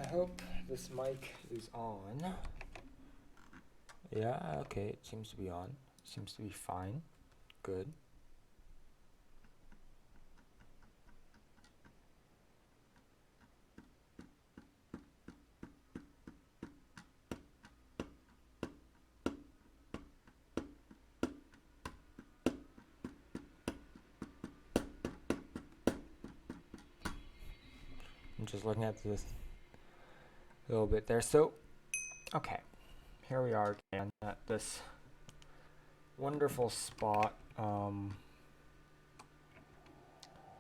hope this mic is on. Yeah, okay, it seems to be on. Seems to be fine. Good. I'm just looking at this a little bit there. So, okay, here we are again at this wonderful spot.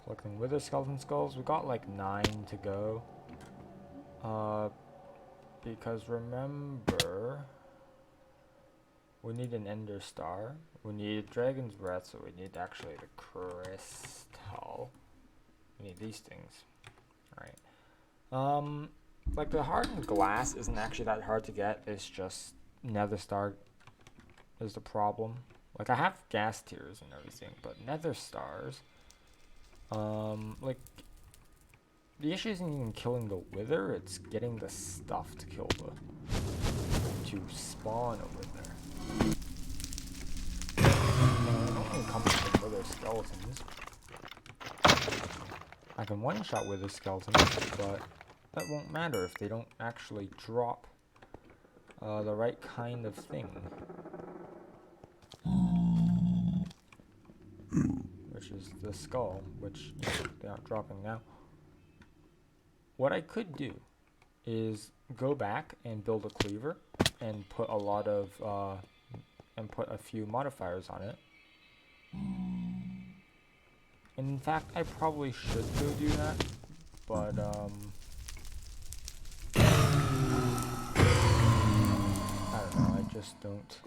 Collecting wither skeleton skulls. We got like 9 to go. Because remember, we need an ender star. We need dragon's breath, so we need actually the crystal. We need these things. Alright. Like the hardened glass isn't actually that hard to get. It's just nether star is the problem. Like I have gas tiers and everything, but nether stars, like the issue isn't even killing the wither, it's getting the stuff to kill to spawn a wither. It only comes with wither skeletons. I can one-shot wither skeletons, but that won't matter if they don't actually drop the right kind of thing. Which is the skull, which they aren't dropping now. What I could do is go back and build a cleaver and put a lot of and put a few modifiers on it. And in fact, I probably should go do that, but I don't know, I just don't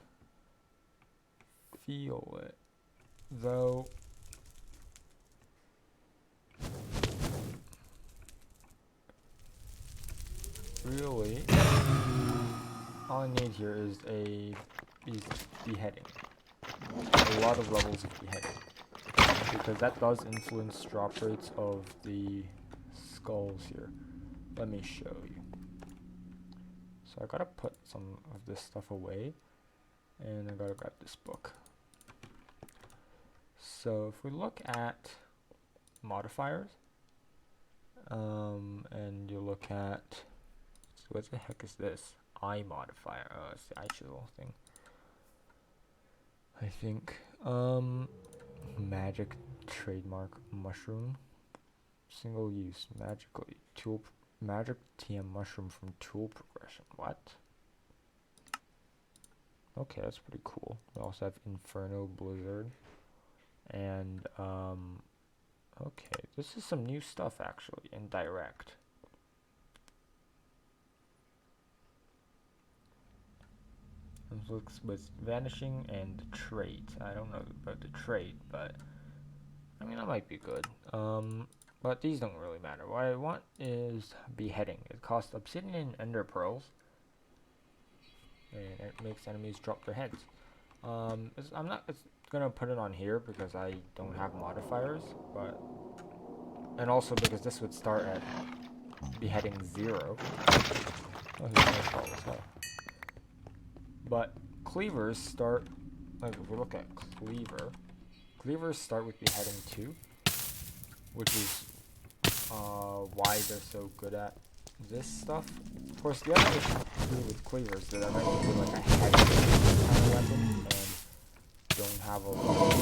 feel it. Though really, all I need here is beheading. A lot of levels of beheading. Because that does influence drop rates of the skulls here. Let me show you. So I gotta put some of this stuff away. And I gotta grab this book. So if we look at modifiers, and you look at, what the heck is this? I modifier. Oh, it's the actual thing. I think. Magic trademark mushroom. Single use magically tool magic TM mushroom from tool progression. What? Okay, that's pretty cool. We also have Inferno Blizzard. And okay, this is some new stuff actually in direct. This looks with vanishing and trait. I don't know about the trait, but I mean that might be good. But these don't really matter. What I want is beheading. It costs obsidian and ender pearls, and it makes enemies drop their heads. I'm not gonna put it on here because I don't have modifiers, but and also because this would start at beheading 0. Oh, he's nice ball as well. But cleavers start, like if we look at cleavers start with beheading 2, which is why they're so good at this stuff. Of course, the other issue with cleavers is that I might do like a heavy kind of weapon and don't have a lot of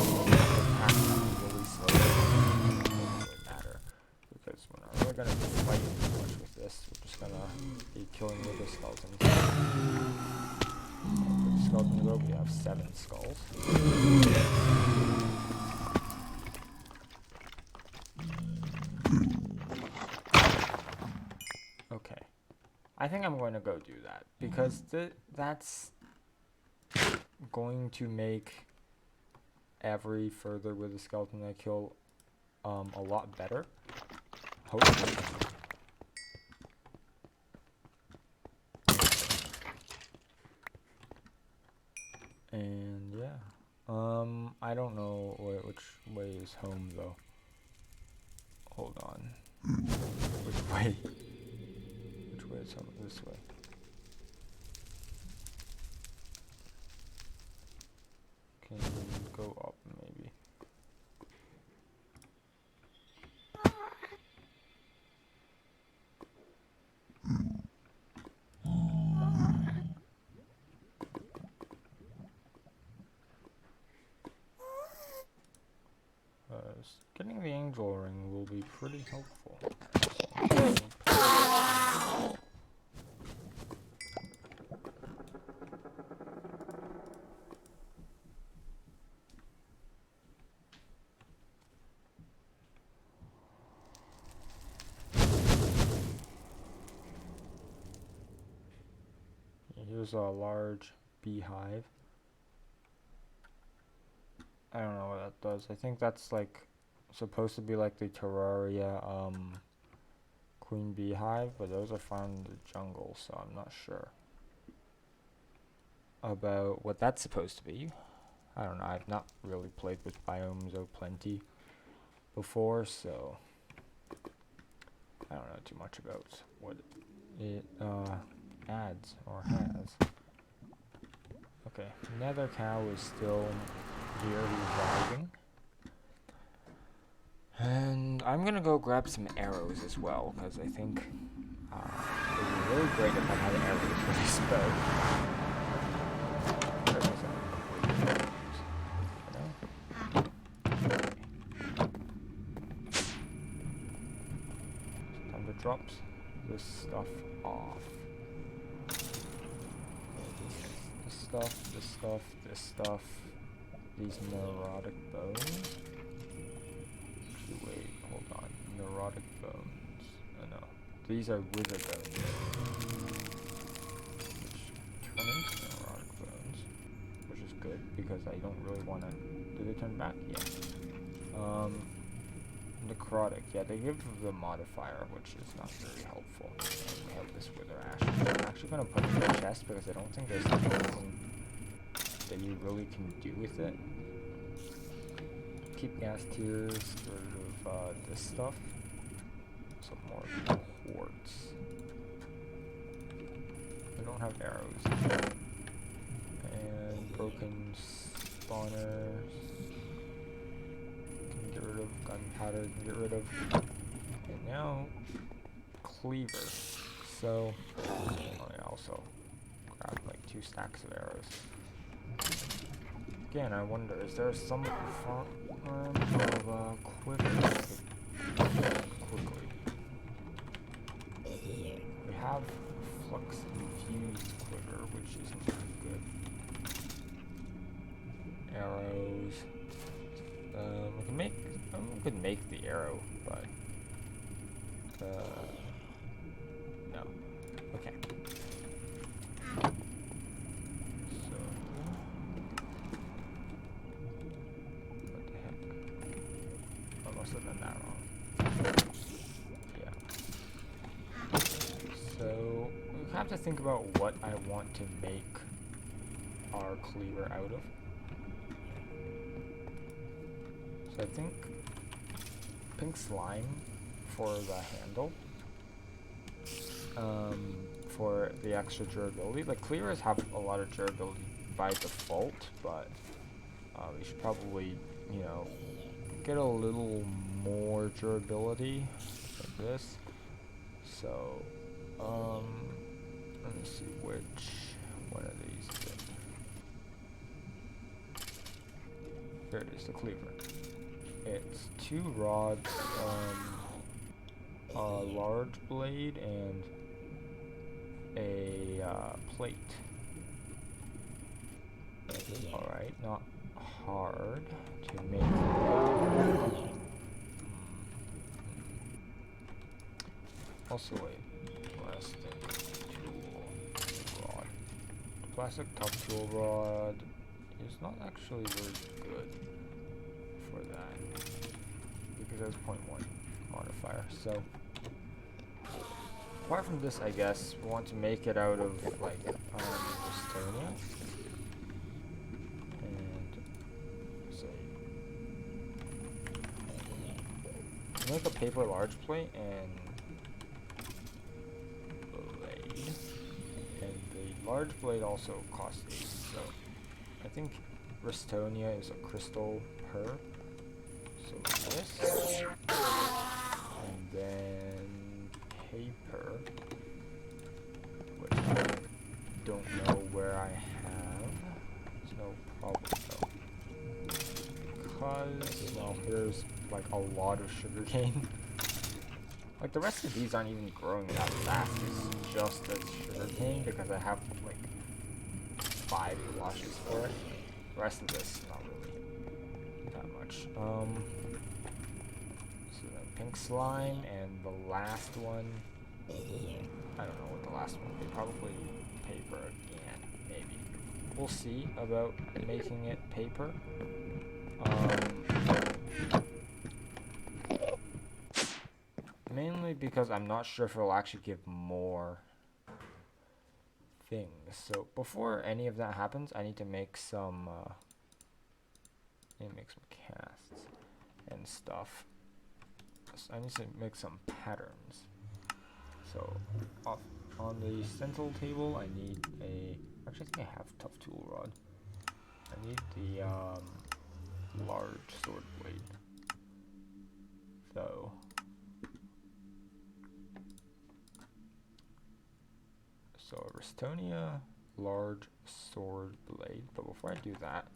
attack really slow. It doesn't really matter because we're not really gonna be fighting too much with this. We're just gonna be killing wither skeletons. Skeleton rope, we have 7 skulls. Okay. I think I'm going to go do that because that's going to make every further with the skeleton I kill a lot better. Hopefully. And yeah, I don't know which way is home though. Hold on. Which way is some this way. Can go up maybe. Getting the angel ring will be pretty helpful. Here's a large beehive. I don't know what that does. I think that's like supposed to be like the Terraria queen beehive, but those are found in the jungle, so I'm not sure about what that's supposed to be. I don't know. I've not really played with Biomes O' Plenty before, so I don't know too much about what it adds or has. Okay, Nether Cow is still here reviving. And I'm gonna go grab some arrows as well, because I think it would be really great if I had arrows for this bow. Time to drop this stuff off. This stuff. These neurotic bones. Wait, hold on. Neurotic bones. No. These are wither bones. Which turn into neurotic bones. Which is good, because I don't really want to... Do they turn back? Yeah. Necrotic. Yeah, they give the modifier, which is not very helpful. And we have this wither ash. I'm actually going to put it in the chest, because I don't think there's anything that you really can do with it. Keep gas tiers, get rid of this stuff. Some more quartz. I don't have arrows. And broken spawners. Can get rid of gunpowder, can get rid of. And now, cleaver. So, I also grabbed like 2 stacks of arrows. Again, I wonder, is there some form of quiver quickly? We have flux infused quiver, which isn't very good. Arrows. We could make the arrow, but no. Okay. To think about what I want to make our cleaver out of. So I think pink slime for the handle. For the extra durability. Like cleavers have a lot of durability by default, but we should probably, you know, get a little more durability like this. So let me see which one of these is it. Here it is, the cleaver. It's 2 rods, a large blade, and a plate. Alright, not hard to make. Also, wait, plastic tool rod. Plastic tough tool rod is not actually very good for that, because there's 0.1 modifier. So, apart from this, I guess we want to make it out of like Estonia. Make a paper large plate and blade. and the large blade also costs 8. So I think Restonia is a crystal per. So this, and then paper, which I don't know where I have. It's no problem though, because well, here's like a lot of sugarcane. Like the rest of these aren't even growing that fast. It's just as sugarcane because I have like 5 washes for it. The rest of this not really that much. So then pink slime and the last one. I don't know what the last one would be. Probably paper again, maybe. We'll see about making it paper. Mainly because I'm not sure if it'll actually give more things. So before any of that happens, I need to make some casts and stuff. So I need to make some patterns. So on the stencil table, I need a. Actually, I think I have tough tool rod. I need the large sword blade. So a Restonia large sword blade. But before I do that,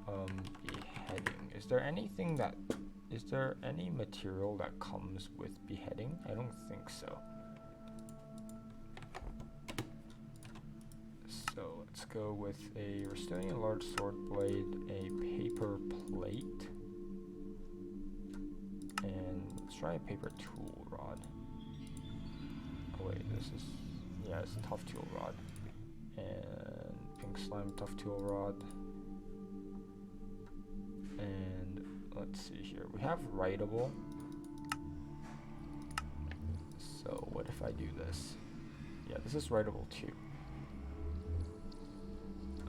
beheading. Is there any material that comes with beheading? I don't think so. So let's go with a Restonia large sword blade, a paper plate, and let's try a paper tool rod. Oh wait, it's a tough tool rod. And pink slime tough tool rod. And let's see here. We have writable. So what if I do this? Yeah, this is writable too.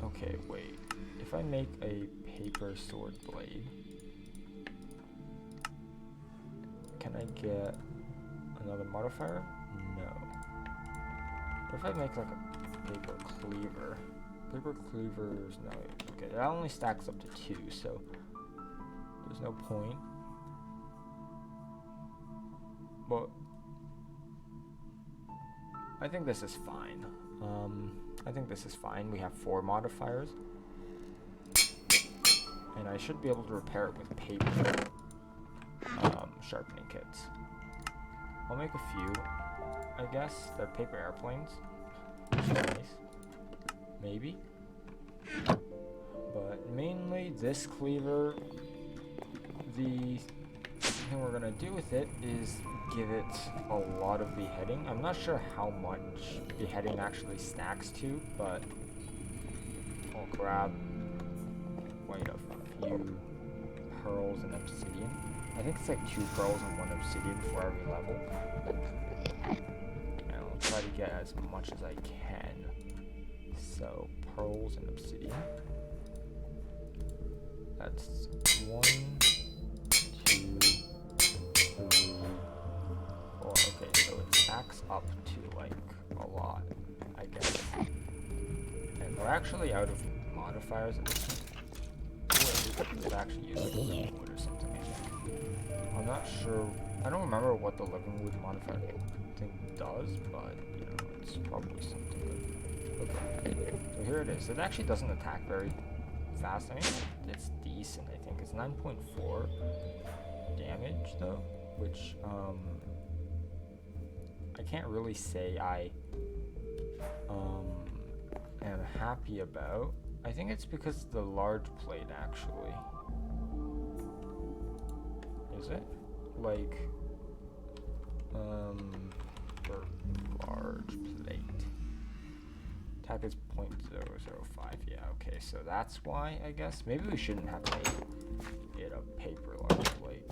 Okay, wait. If I make a paper sword blade, can I get another modifier? No. What if I make like a paper cleaver? Paper cleavers, no. Okay, that only stacks up to 2, so there's no point. But I think this is fine. We have 4 modifiers. And I should be able to repair it with paper sharpening kits. I'll make a few, I guess. They're paper airplanes. Which is nice. Maybe. But mainly this cleaver, the thing we're gonna do with it is give it a lot of beheading. I'm not sure how much beheading actually stacks to, but I'll grab quite a few pearls and obsidian. I think it's like 2 pearls and 1 obsidian for every level. And I'll try to get as much as I can. So pearls and obsidian. That's 1, 2, 3, 4. Okay, so it stacks up to like a lot, I guess. And we're actually out of modifiers at this point. Wait, we could actually use like living wood or something, I think. I'm not sure. I don't remember what the living wood modifier thing does, but you know, it's probably something good. Okay, so here it is. It actually doesn't attack very fast. I mean, it's decent, I think. It's 9.4 damage though, which I can't really say I am happy about. I think it's because the large plate actually. Is it? Like for large plate. Attack is 0.005. Yeah, okay, so that's why, I guess. Maybe we shouldn't have made it a paper large plate.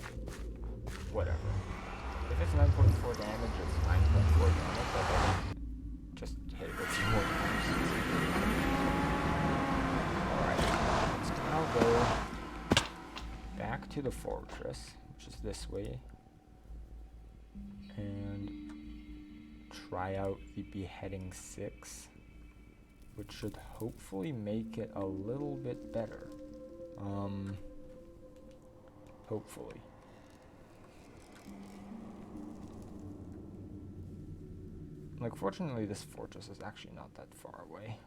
Whatever. If it's 9.4 damage, it's 9.4 damage, but then just hit it a few more times. Alright, let's now go back to the fortress, which is this way, and try out the beheading 6, which should hopefully make it a little bit better. Hopefully. Like, fortunately, this fortress is actually not that far away.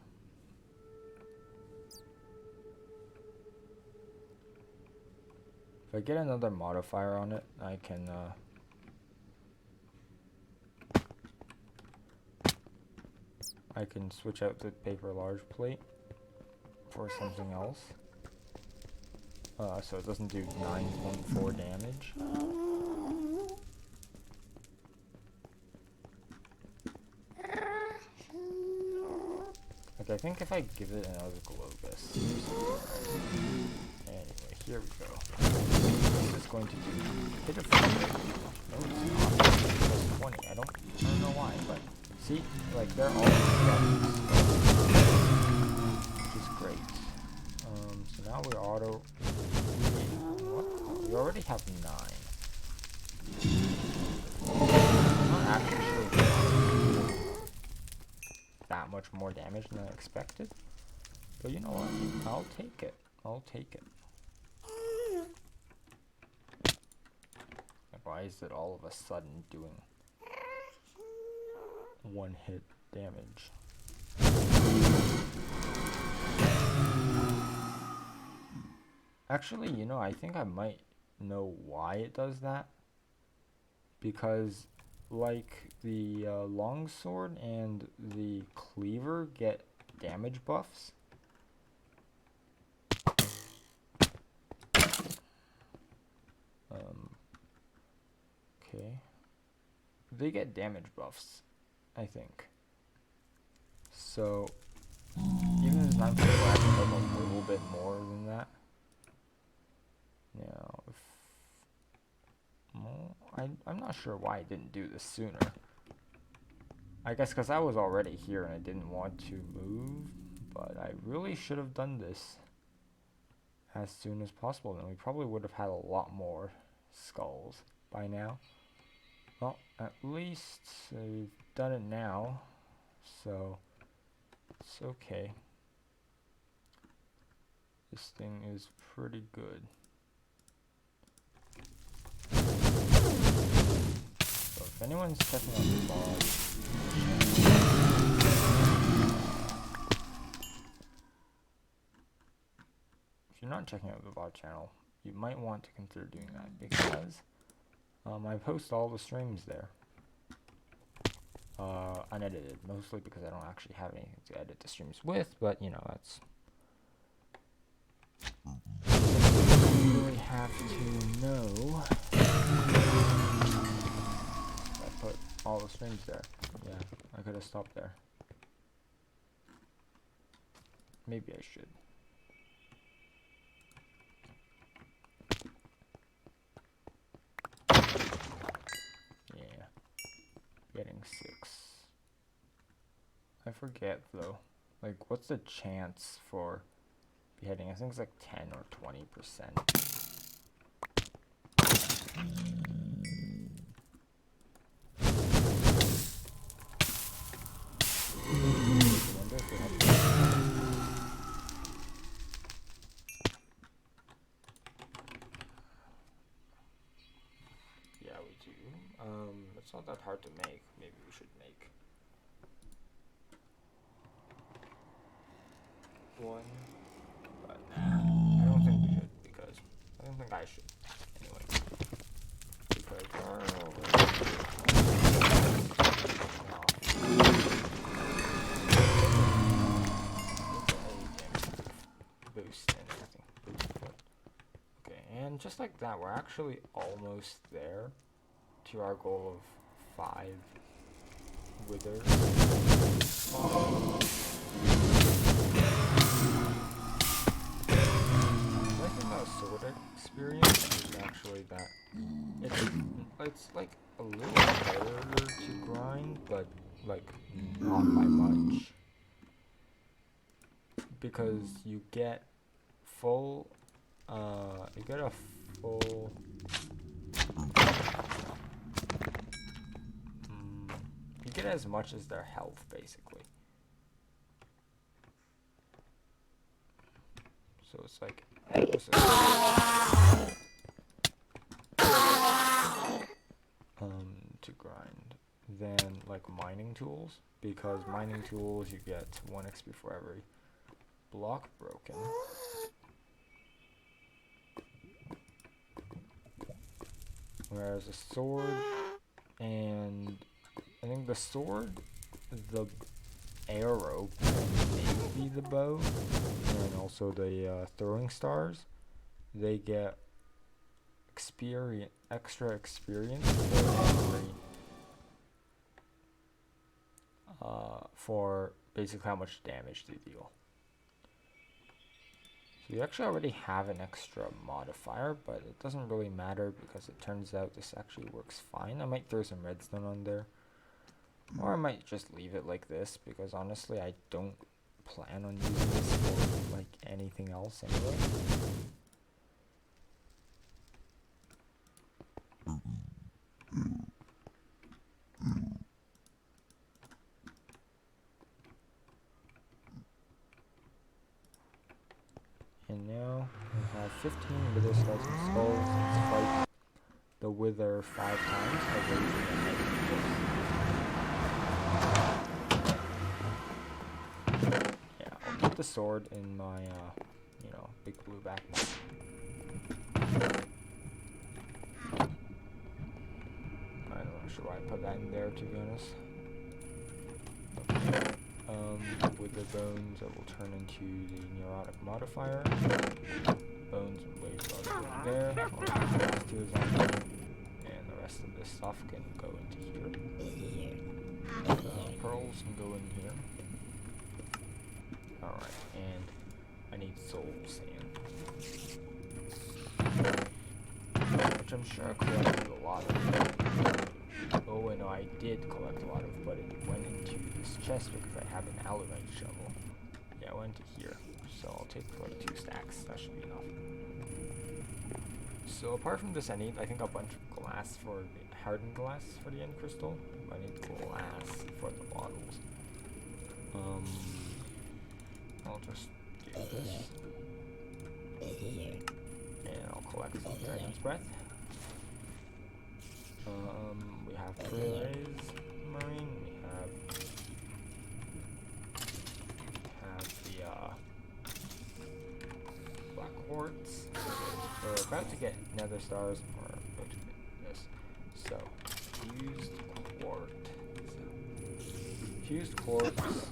If I get another modifier on it, I can switch out the paper large plate for something else. So it doesn't do 9.4 damage. Like, I think if I give it another Globus. Anyway, here we go. This is going to do hit of no, it's not. Plus 20. I don't know why, but see, like, they're all together, which is great. So now we're auto. What? Oh, we already have 9. I'm not actually sure that much more damage than I expected, but you know what? I'll take it. I'll take it. Like, why is it all of a sudden doing 1 hit damage? Actually, you know, I think I might know why it does that. Because, like, the longsword and the cleaver get damage buffs. Okay. They get damage buffs, I think. So, even if 9.4 actually does a little bit more than that. Now, if I'm not sure why I didn't do this sooner. I guess because I was already here and I didn't want to move, but I really should have done this as soon as possible. Then we probably would have had a lot more skulls by now. Well, at least we've done it now, so it's okay. This thing is pretty good. So if anyone's checking out the VOD, if you're not checking out the VOD channel, you might want to consider doing that because I post all the streams there. Unedited, mostly because I don't actually have anything to edit the streams with, but you know, that's you really have to know. I put all the streams there. Yeah, I could have stopped there. Maybe I should. Yeah, getting 6. I forget though. Like, what's the chance for beheading? I think it's like 10 or 20%. Yeah, we do. It's not that hard to make. Maybe we should make 1. But I don't think we should, because I don't think I should. Anyway. Because boost and everything. Okay, and just like that, we're actually almost there to our goal of 5 withers. The thing about sword experience is actually that it's like a little harder to grind, but like not by much, because you get full you get a it as much as their health, basically. So it's like to grind. Then like mining tools, because mining tools you get 1 XP for every block broken. Whereas a sword, and I think the sword, the arrow, maybe the bow, and also the throwing stars, they get extra experience for basically how much damage they deal. So you actually already have an extra modifier, but it doesn't really matter because it turns out this actually works fine. I might throw some redstone on there, or I might just leave it like this, because honestly I don't plan on using this for like anything else anyway. And now we have 15 wither skulls and skulls. Let's fight the wither 5 times. Yeah, I'll put the sword in my, big blue backpack. I'm not sure why I put that in there, to be honest. Okay. With the bones, it will turn into the neurotic modifier. Bones and blades are there. And the rest of this stuff can go into here. Pearls can go in here. Alright, and I need soul sand, which I'm sure I collected a lot of. Oh wait, no, I did collect a lot of, but it went into this chest because I have an alumite shovel. Yeah, I went to here, so I'll take like 2 stacks. That should be enough. So apart from this, I need, I think, a bunch of glass for the hardened glass for the end crystal. I need glass for the bottles. I'll just do this, and I'll collect some dragon's breath. We have Prairies Marine, we have the black quartz. We're about to get nether stars, or about to get this. So, fused quartz,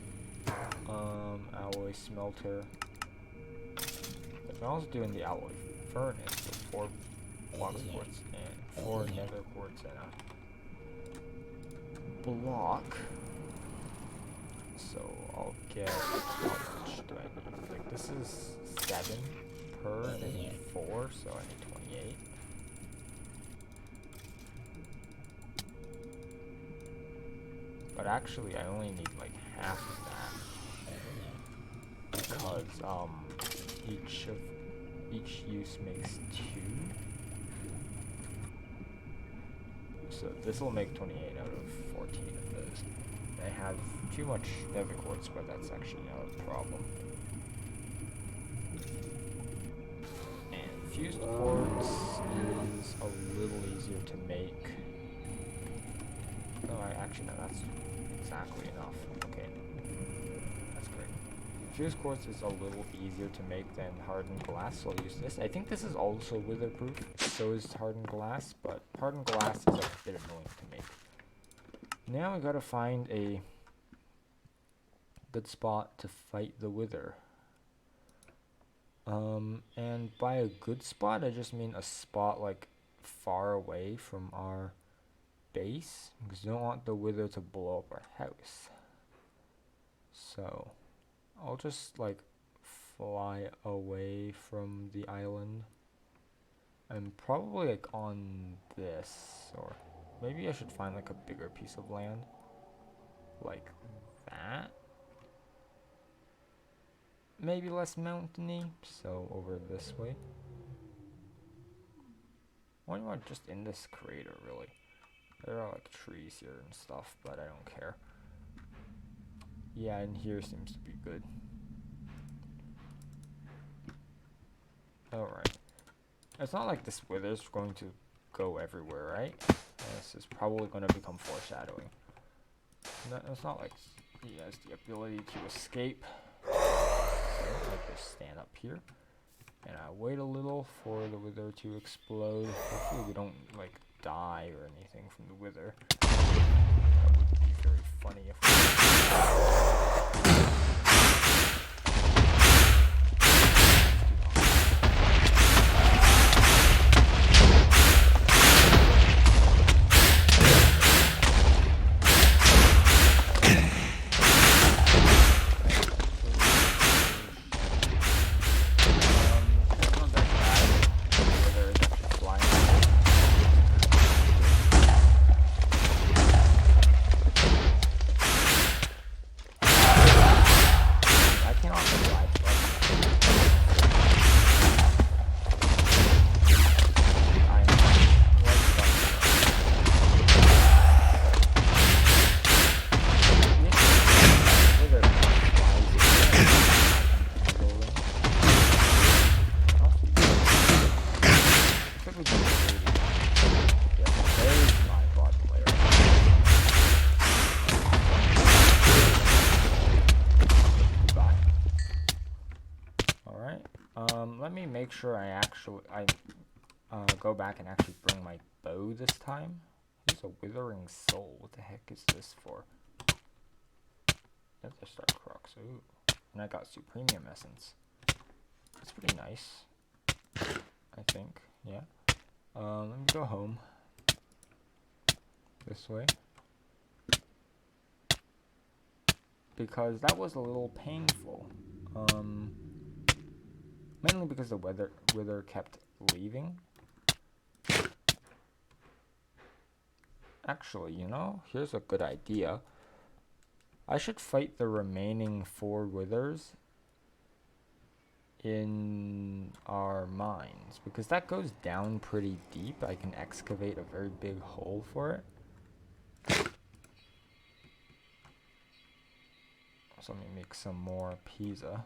alloy smelter. But I'm also doing the alloy furnace with 4 blocks of quartz and 4 nether quartz and a block. So I'll get, how much do I need? Like, this is 7 per, and I need 4, so I need 28. But actually I only need like half of that, because each use makes 2. So this will make 28 out of 14 of those. I have too much nether quartz, but that's actually not a problem. And fused quartz is a little easier to make. No, actually no, that's exactly enough. Okay, that's great. Fused quartz is a little easier to make than hardened glass, so I'll use this. I think this is also witherproof, so is hardened glass, but hardened glass is a bit annoying to make. Now we gotta find a good spot to fight the wither. And by a good spot, I just mean a spot like far away from our base, because you don't want the wither to blow up our house. So I'll just like fly away from the island, and probably like on this, or maybe I should find like a bigger piece of land like that, maybe less mountainy, so over this way. Why not just in this crater, really? There are like trees here and stuff, but I don't care. Yeah, and here seems to be good. Alright. It's not like this wither's going to go everywhere, right? This is probably going to become foreshadowing. No, it's not like he has the ability to escape. So I just stand up here. And I wait a little for the wither to explode. Hopefully we don't, like, die or anything from the wither. That would be very funny if we... Let me make sure I go back and actually bring my bow this time. There's a withering soul. What the heck is this for? Nether Star Crux. Ooh. And I got Supremium Essence. That's pretty nice. I think. Yeah. Let me go home. This way. Because that was a little painful. Mainly because the wither kept leaving. Actually, you know, here's a good idea. I should fight the remaining 4 withers in our mines, because that goes down pretty deep. I can excavate a very big hole for it. So let me make some more pizza.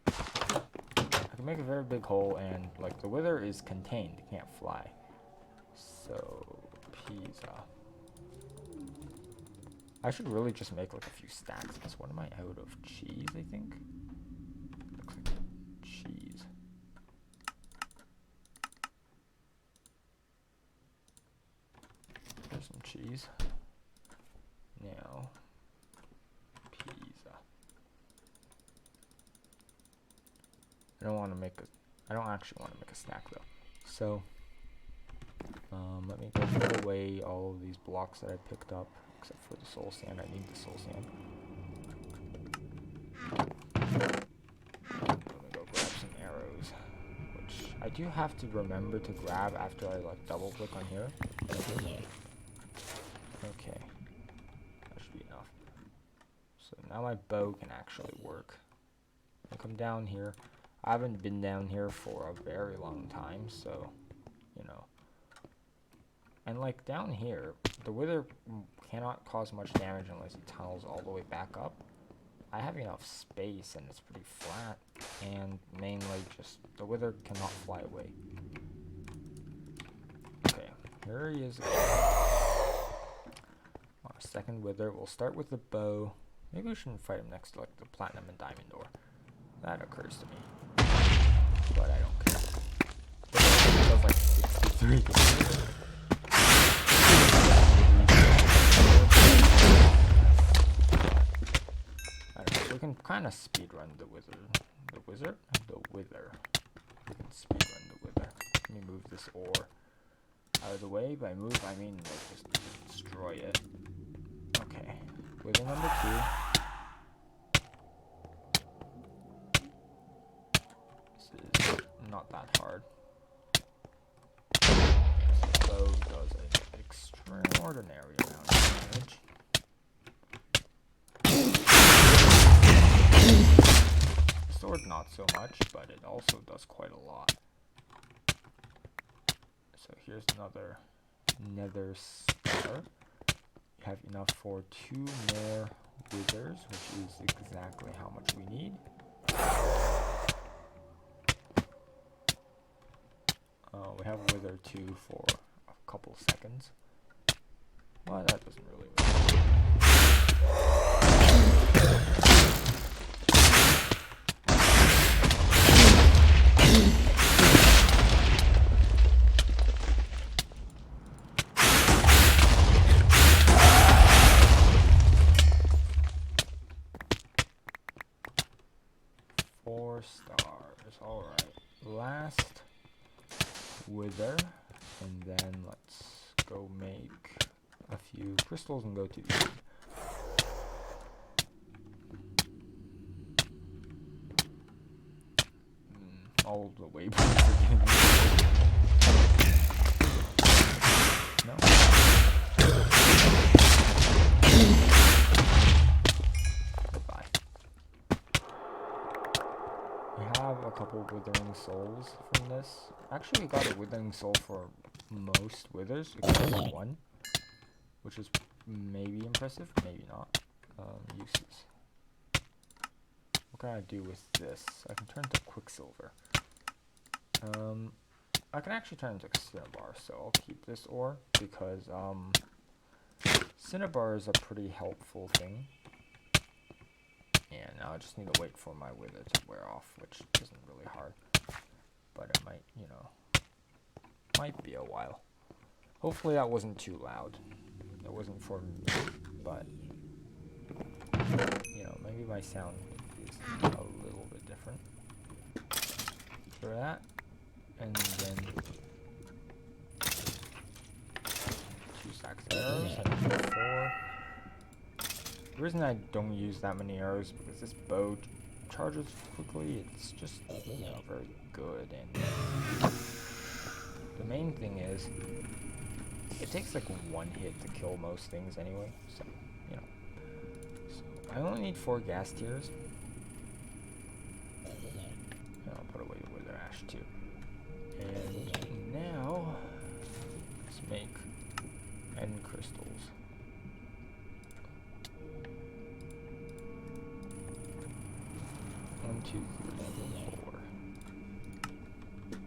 I can make a very big hole, and like the wither is contained, it can't fly. So pizza. I should really just make like a few stacks, because what am I out of? Cheese, I think? Looks like cheese. There's some cheese. Now, pizza. I don't actually want to make a snack though. So, let me go put away all of these blocks that I picked up, except for the soul sand. I need the soul sand. Let me go grab some arrows, which I do have to remember to grab after I like double click on here. Okay, that should be enough. So now my bow can actually work. I come down here. I haven't been down here for a very long time, so, you know. And like down here, the wither cannot cause much damage unless it tunnels all the way back up. I have enough space and it's pretty flat, and mainly just the wither cannot fly away. Okay, here he is again. Our second wither. We'll start with the bow. Maybe we shouldn't fight him next to like the platinum and diamond door. That occurs to me. But I don't care. It feels like 63. I don't know, so we can kind of speedrun the wither. The wither? The wither. We can speedrun the wither. Let me move this ore out of the way. By move, I mean like just destroy it. Okay. Wither number 2. Not that hard. This bow does an extraordinary amount of damage. The sword not so much, but it also does quite a lot. So here's another nether star. We have enough for 2 more withers, which is exactly how much we need. We have wither 2 for a couple seconds. Well, that doesn't really matter. 4 stars. Alright. Last wither. And then let's go make a few crystals and go to the end. All the waypoints are getting no. Goodbye. We have a couple withering souls from this. Actually, we got a withering soul for most withers, except for one, which is maybe impressive, maybe not. Uses. What can I do with this? I can turn to Quicksilver. I can actually turn into Cinnabar, so I'll keep this ore because Cinnabar is a pretty helpful thing. And now I just need to wait for my wither to wear off, which isn't really hard. But it might, you know, might be a while. Hopefully that wasn't too loud. It wasn't for me, but you know, maybe my sound is a little bit different. For that, and then 2 stacks of arrows, and 4. The reason I don't use that many arrows is because this bow charges quickly. It's just, you know, very good, and the main thing is it takes like 1 hit to kill most things anyway, so you know. So I only need 4 gas tiers. And I'll put away the wither ash too. And now let's make end crystals. One, 2, 3, 4.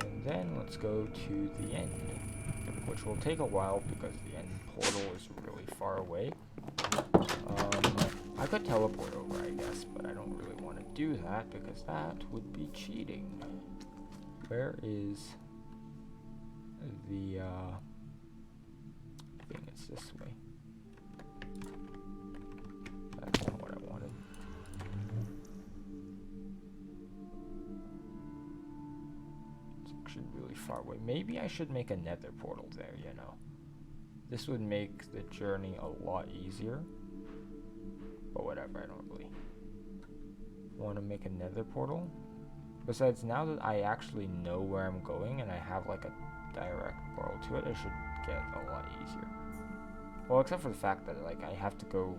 And then let's go to the end, which will take a while because the end portal is really far away. I could teleport over, I guess, but I don't really want to do that because that would be cheating. Where is the thing? It's this way. That's not what I wanted. It's actually really far away. Maybe I should make a nether portal there, you know. This would make the journey a lot easier. But whatever, I don't really want to make a nether portal. Besides, now that I actually know where I'm going and I have like a direct portal to it, it should get a lot easier. Well, except for the fact that like I have to go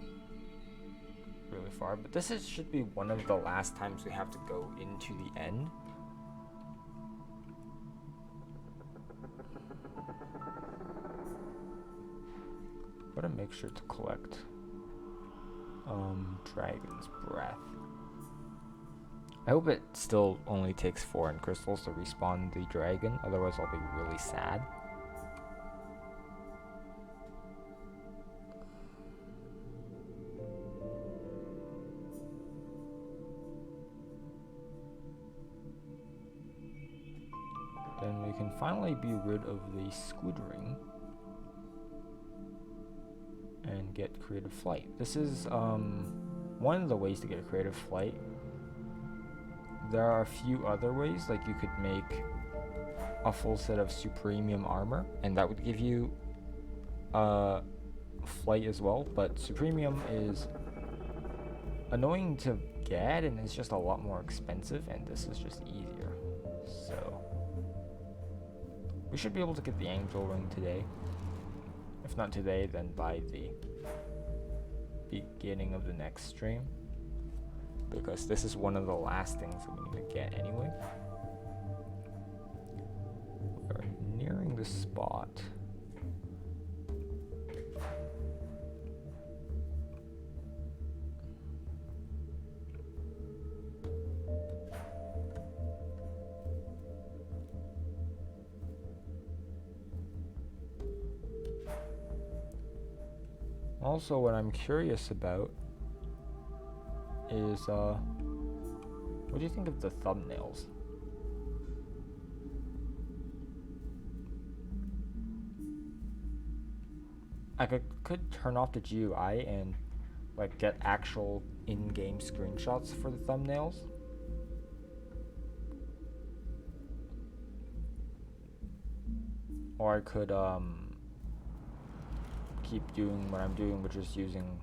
really far. But this should be one of the last times we have to go into the end. Gotta make sure to collect Dragon's Breath. I hope it still only takes 4 end crystals to respawn the dragon, otherwise I'll be really sad. Then we can finally be rid of the squid ring and get creative flight. This is one of the ways to get creative flight. There are a few other ways, like you could make a full set of supremium armor, and that would give you flight as well, but supremium is annoying to get and it's just a lot more expensive, and this is just easier. So we should be able to get the angel ring today. If not today, then by the beginning of the next stream, because this is one of the last things that we need to get anyway. We're nearing the spot Also, what I'm curious about is, what do you think of the thumbnails? I could turn off the GUI and like get actual in-game screenshots for the thumbnails. Or I could keep doing what I'm doing, which is using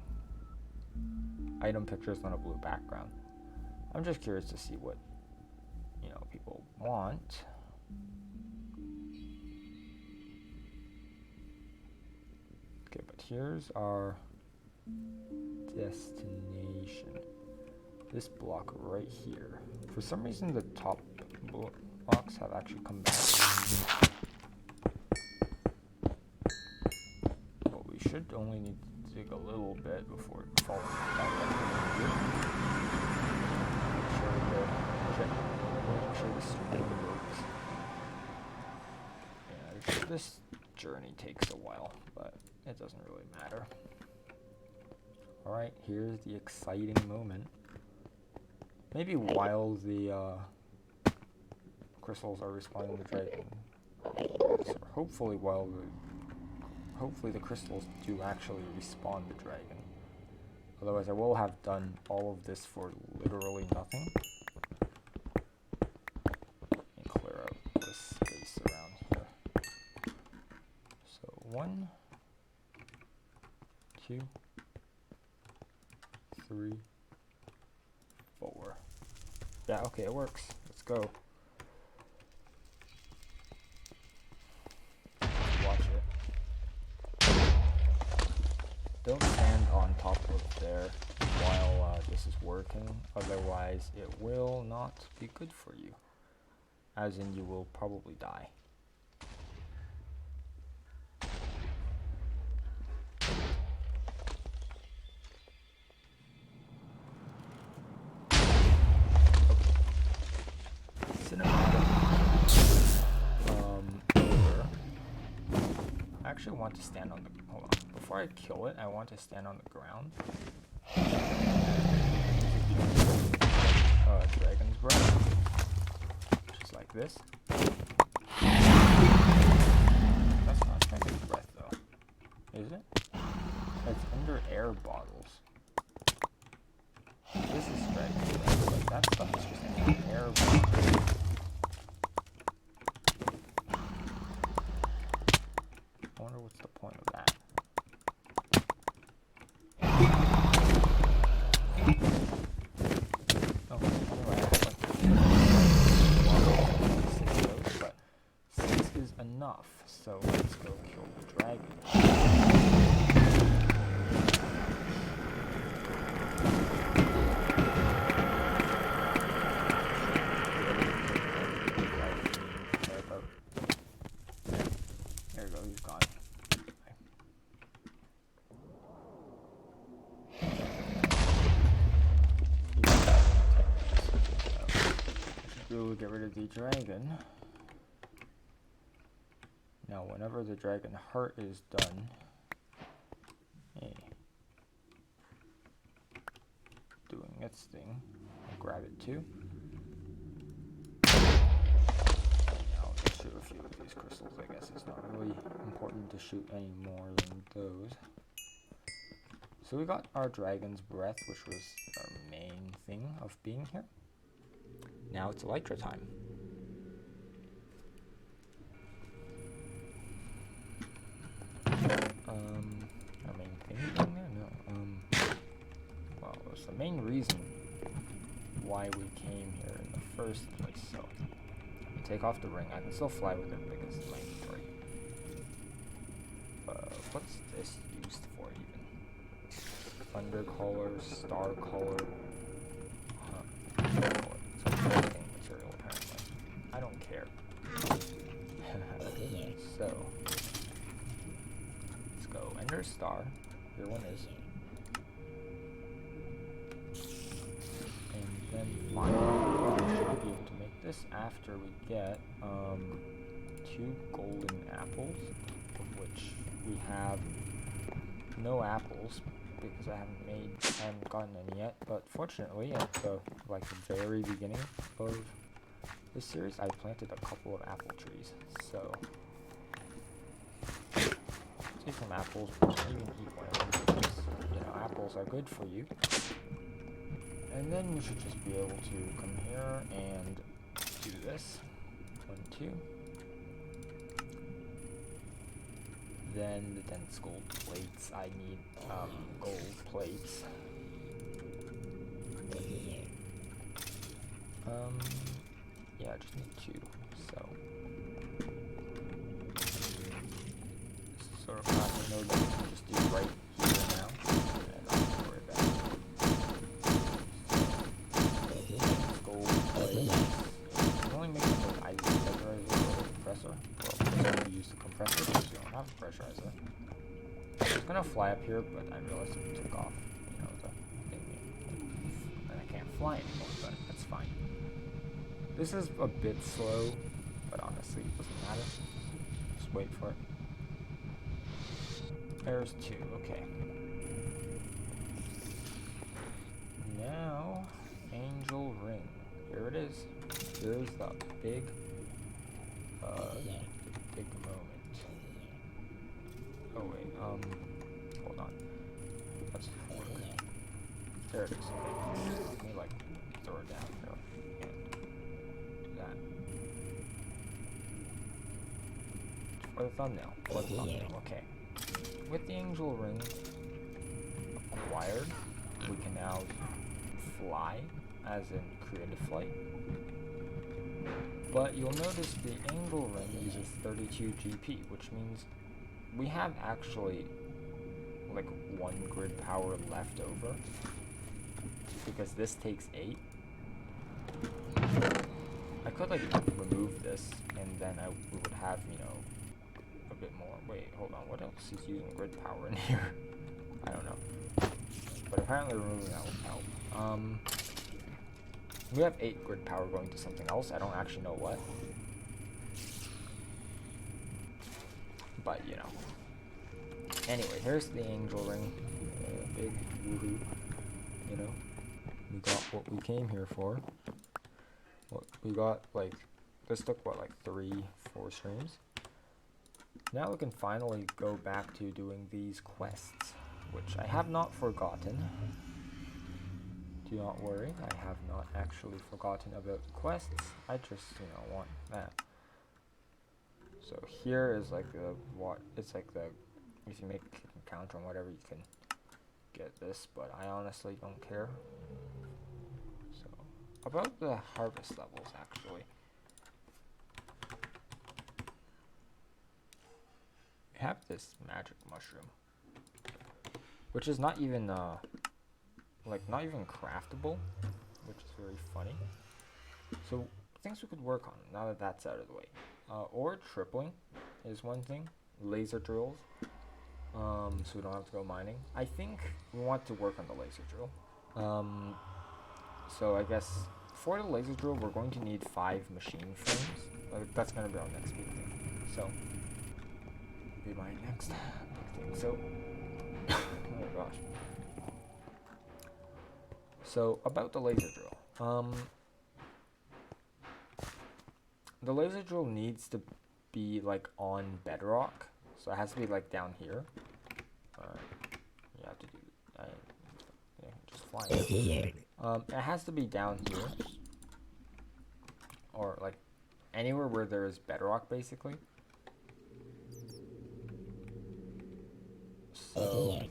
item pictures on a blue background. I'm just curious to see what, you know, people want. Okay, but here's our destination. This block right here. For some reason, the top blocks have actually come back. Well, we should only need to dig a little bit before it falls down. Make sure the string works. Yeah, this journey takes a while, but it doesn't really matter. Alright, here's the exciting moment. Maybe while the crystals are respawning the dragon. So hopefully the crystals do actually respawn the dragon. Otherwise I will have done all of this for literally nothing. And clear out this space around here. So 1, 2, 3, 4. Yeah, okay, it works. Let's go. Watch it. Don't stand on top of there while this is working, otherwise it will not be good for you. As in, you will probably die. I actually want to stand on the, hold on, before I kill it, I want to stand on the ground. Dragon's breath, just like this. That's not dragon's breath though, is it? It's under air bottles. This is dragon's breath, but that stuff is just in air bottles. I wonder what's the point of that. Oh, anyway, I have like 6 of those, but 6 is enough, so let's go kill the dragon. There we go, he's gone. We'll get rid of the dragon. Now, whenever the dragon heart is done, doing its thing, I'll grab it too. I'll just shoot a few of these crystals. I guess it's not really important to shoot any more than those. So we got our dragon's breath, which was our main thing of being here. Now it's Elytra time. Our main thing down there? No. Well, it was the main reason why we came here in the first place. So, take off the ring. I can still fly with it because it's my inventory. What's this used for even? Thunder color, star color. Material apparently. I don't care. So let's go. Ender star. Here one is. And then finally we should be able to make this after we get 2 golden apples, of which we have no apples because I haven't gotten any yet. But fortunately, at the very beginning of this series, I planted a couple of apple trees. So take some apples, even eat one of them because apples are good for you. And then you should just be able to come here and do this. 1, 2. Then the dense gold plates. I need gold plates. Yeah, I just need 2. So this is sort of crafting node that we can just do right here now. And I don't have to worry about it. Gold plates. You can only make them with either pressurizer or compressor. Well, we use the compressor because you don't have a pressurizer. I was gonna fly up here, but I realized it took off, the thing, and I can't fly anymore, but that's fine. This is a bit slow, but honestly, it doesn't matter. Just wait for it. There's 2, okay. Now, Angel Ring. Here it is. Here's the big moment. Oh wait, hold on. Let's work. There it is. Okay. Let me throw it down here and do that. For the thumbnail. Okay. With the Angel Ring acquired, we can now fly, as in creative flight. But you'll notice the Angel Ring uses 32 GP, which means we have actually 1 grid power left over, because this takes 8. I could remove this, and then we would have a bit more. Wait, hold on. What else is using grid power in here? I don't know. But apparently removing that will help. We have 8 grid power going to something else. I don't actually know what. But, Anyway, here's the Angel Ring. Big woohoo. We got what we came here for. We got, this took, 3-4 streams. Now we can finally go back to doing these quests, which I have not forgotten. Do not worry, I have not actually forgotten about the quests. I just, want that. So here is if you make a counter on whatever, you can get this, but I honestly don't care. So, about the harvest levels, actually. We have this magic mushroom, which is not even, not even craftable, which is very funny. So, things we could work on, now that that's out of the way. Ore tripling is one thing. Laser drills, so we don't have to go mining. I think we want to work on the laser drill. So I guess for the laser drill, we're going to need 5 machine frames. That's going to be our next big thing. So, be my next big thing. So, oh gosh. So, about the laser drill. The laser drill needs to be on bedrock, so it has to be down here. You have to do just fly it. It has to be down here, or anywhere where there is bedrock, basically. So I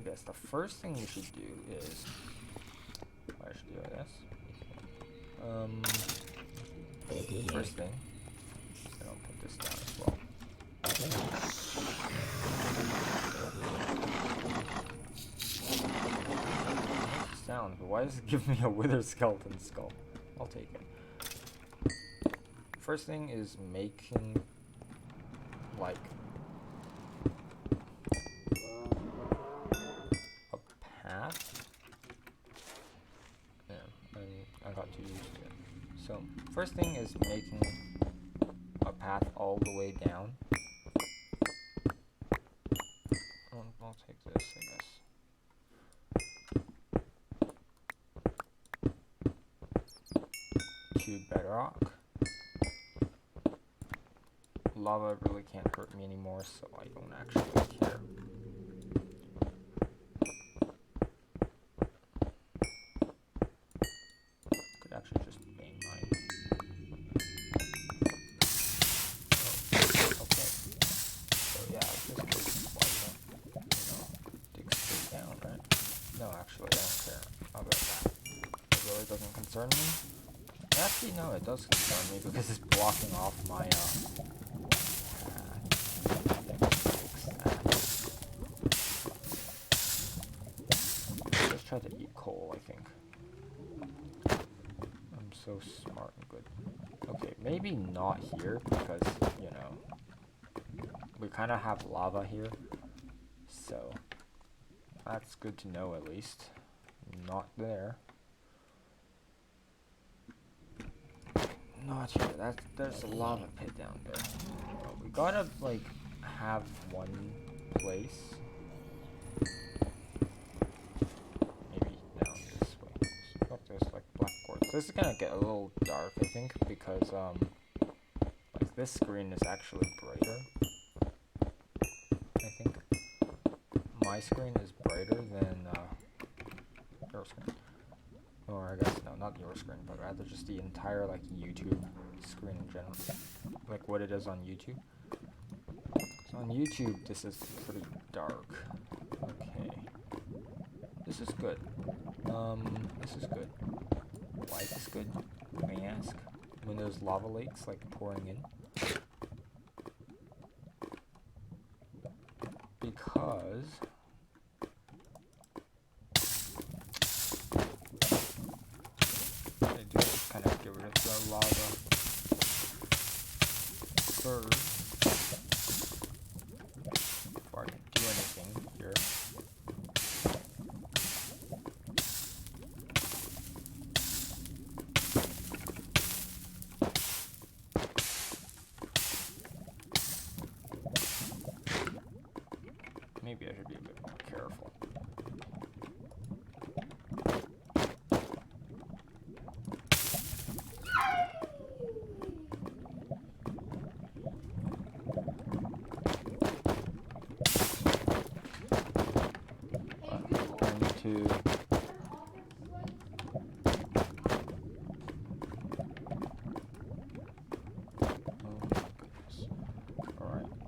guess the first thing we should do is I should do this. First thing, and I'll put this down as well. Sound, but why does it give me a wither skeleton skull? I'll take it. First thing is making a path. Yeah, I got too used to it. So, first thing is making a path all the way down. I'll take this, I guess. To bedrock. Lava really can't hurt me anymore, so I don't actually care. Could actually just main mine. Oh, okay. So yeah, this is why you don't, dig straight down, right? No, actually, I don't care about that. It really doesn't concern me. Actually, no, it does concern me because it's blocking off my, just try to eat coal, I think. I'm so smart and good. Okay, maybe not here because, you know, we kind of have lava here. So, that's good to know at least. Not there. Not here. There's a lava pit down there. But we gotta, like, have one place. Maybe down this way. So got this, like, black quartz. This is gonna get a little dark, I think, because, like, this screen is actually brighter. I think. My screen is brighter than, your screen. Or I guess, no, not your screen, but rather just the entire, like, YouTube screen in general. Like, what it is on YouTube. So on YouTube, this is pretty dark. Okay. This is good. This is good. Why is this good, you may ask? When there's lava lakes, like, pouring in. Because... kind of get rid of the lava first before I can do anything here. Maybe I should be a bit more careful.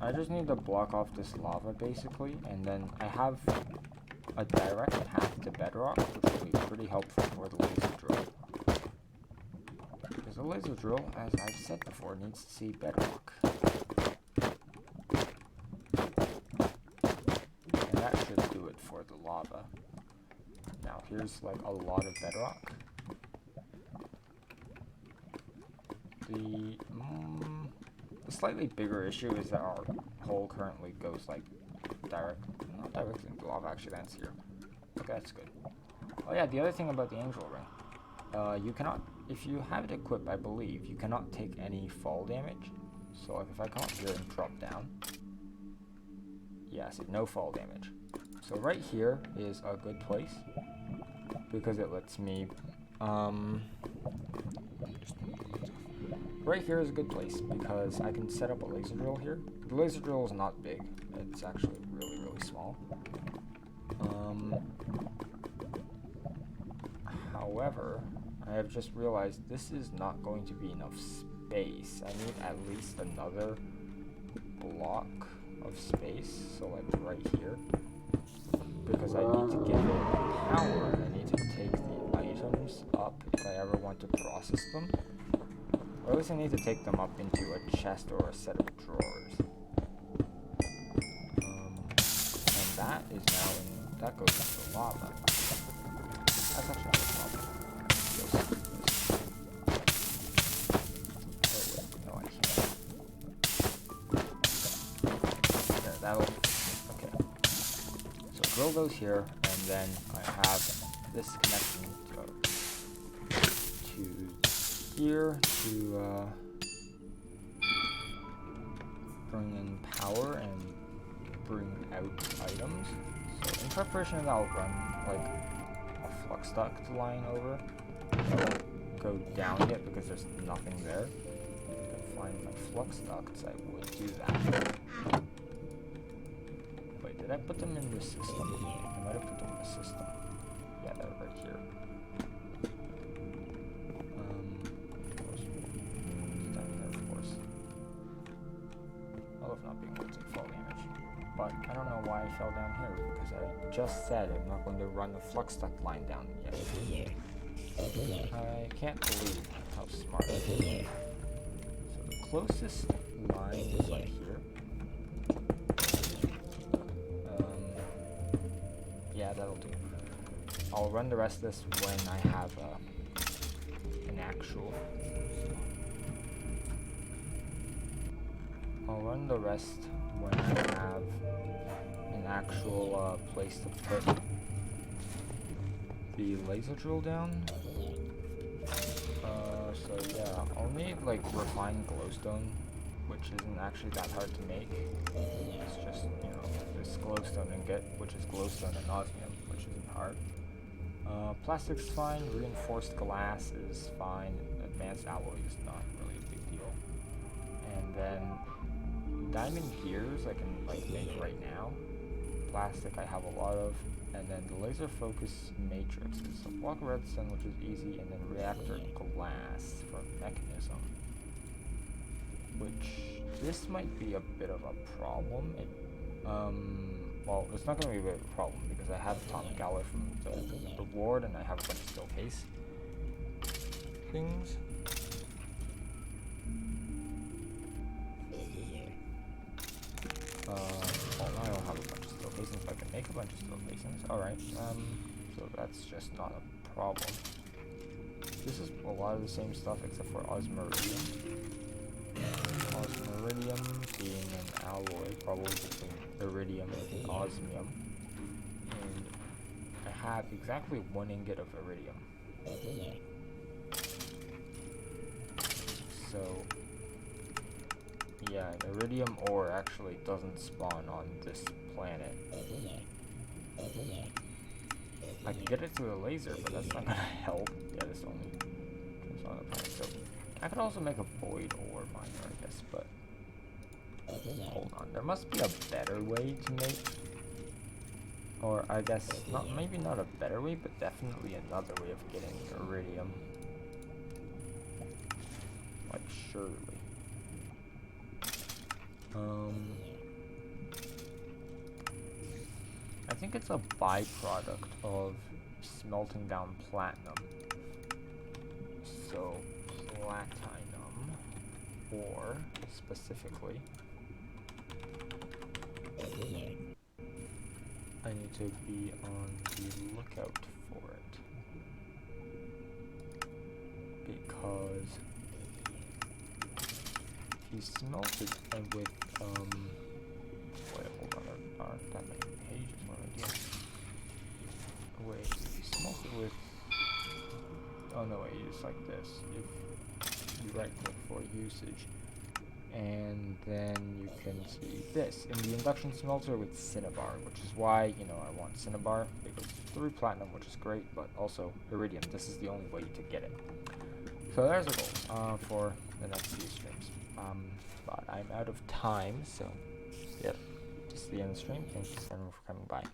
I just need to block off this lava basically, and then I have a direct path to bedrock, which will be pretty helpful for the laser drill. Because the laser drill, as I've said before, needs to see bedrock. And that should do it for the lava. Now here's like a lot of bedrock. The slightly bigger issue is that our hole currently goes like not directly into lava, actually that's here. Okay, that's good. Oh yeah, the other thing about the angel ring. You cannot, if you have it equipped, I believe, you cannot take any fall damage. So like if I come up here and drop down, yeah, see, no fall damage. So right here is a good place because it lets me, right here is a good place because I can set up a laser drill here. The laser drill is not big. It's actually really, really small. However, I have just realized this is not going to be enough space. I need at least another block of space, so like right here. Because I need to give it power, and I need to take the items up if I ever want to process them. Or at least I need to take them up into a chest or a set of drawers. And that is now in, that goes into lava. That's actually not a problem. Oh wait, no I can't. There, that'll, okay. So drill goes here, and then I have this connection to here to bring in power and bring out items. So in preparation of that, I'll run like a flux duct line over. I won't go down yet because there's nothing there. If I find my flux ducts, I would do that. Wait, did I put them in the system? I might have put them in the system. Yeah, they're right here. Not being able to take fall damage. But I don't know why I fell down here, because I just said I'm not going to run the flux duct line down yet. I can't believe how smart I am. So the closest line is right here. Yeah, that'll do. I'll run the rest of this when I have an actual... I'll run the rest when I have an actual place to put the laser drill down. So yeah, I'll need like refined glowstone, which isn't actually that hard to make. It's just, you know, this glowstone ingot, which is glowstone and osmium, which isn't hard. Plastic's fine, reinforced glass is fine, advanced alloy is not really a big deal. And then diamond gears I can like make right now. Plastic I have a lot of, and then the laser focus matrixes. So block redstone, which is easy, and then reactor glass for mechanism. Which this might be a bit of a problem. Well, it's not going to be a bit of a problem because I have atomic alloy from the reward, and I have a bunch of skill case things. Well, I don't have a bunch of steel casings, but I can make a bunch of steel casings. Alright, so that's just not a problem. This is a lot of the same stuff except for osmiridium. Osmiridium being an alloy, probably between iridium and osmium. And I have exactly 1 ingot of iridium. So... yeah, an iridium ore actually doesn't spawn on this planet. I can get it through a laser, but that's not gonna help. Yeah, this only turns on the planet. So I could also make a void ore miner, I guess, but hold on. There must be a better way to make, or I guess not. Maybe not a better way, but definitely another way of getting iridium. Like surely. I think it's a byproduct of smelting down platinum. So, platinum, or specifically, I need to be on the lookout for it. Because if you smelt it and with, wait, hold on, there aren't that many pages, what am I doing? Wait, if you smelt it with, oh no, wait, it's like this. If you right click for usage, and then you can see this in the induction smelter with cinnabar, which is why, you know, I want cinnabar, because 3 platinum, which is great, but also iridium. This is the only way to get it. So there's a goal for the next few streams. But I'm out of time, so yep, just the end of the stream. Thanks everyone for coming by.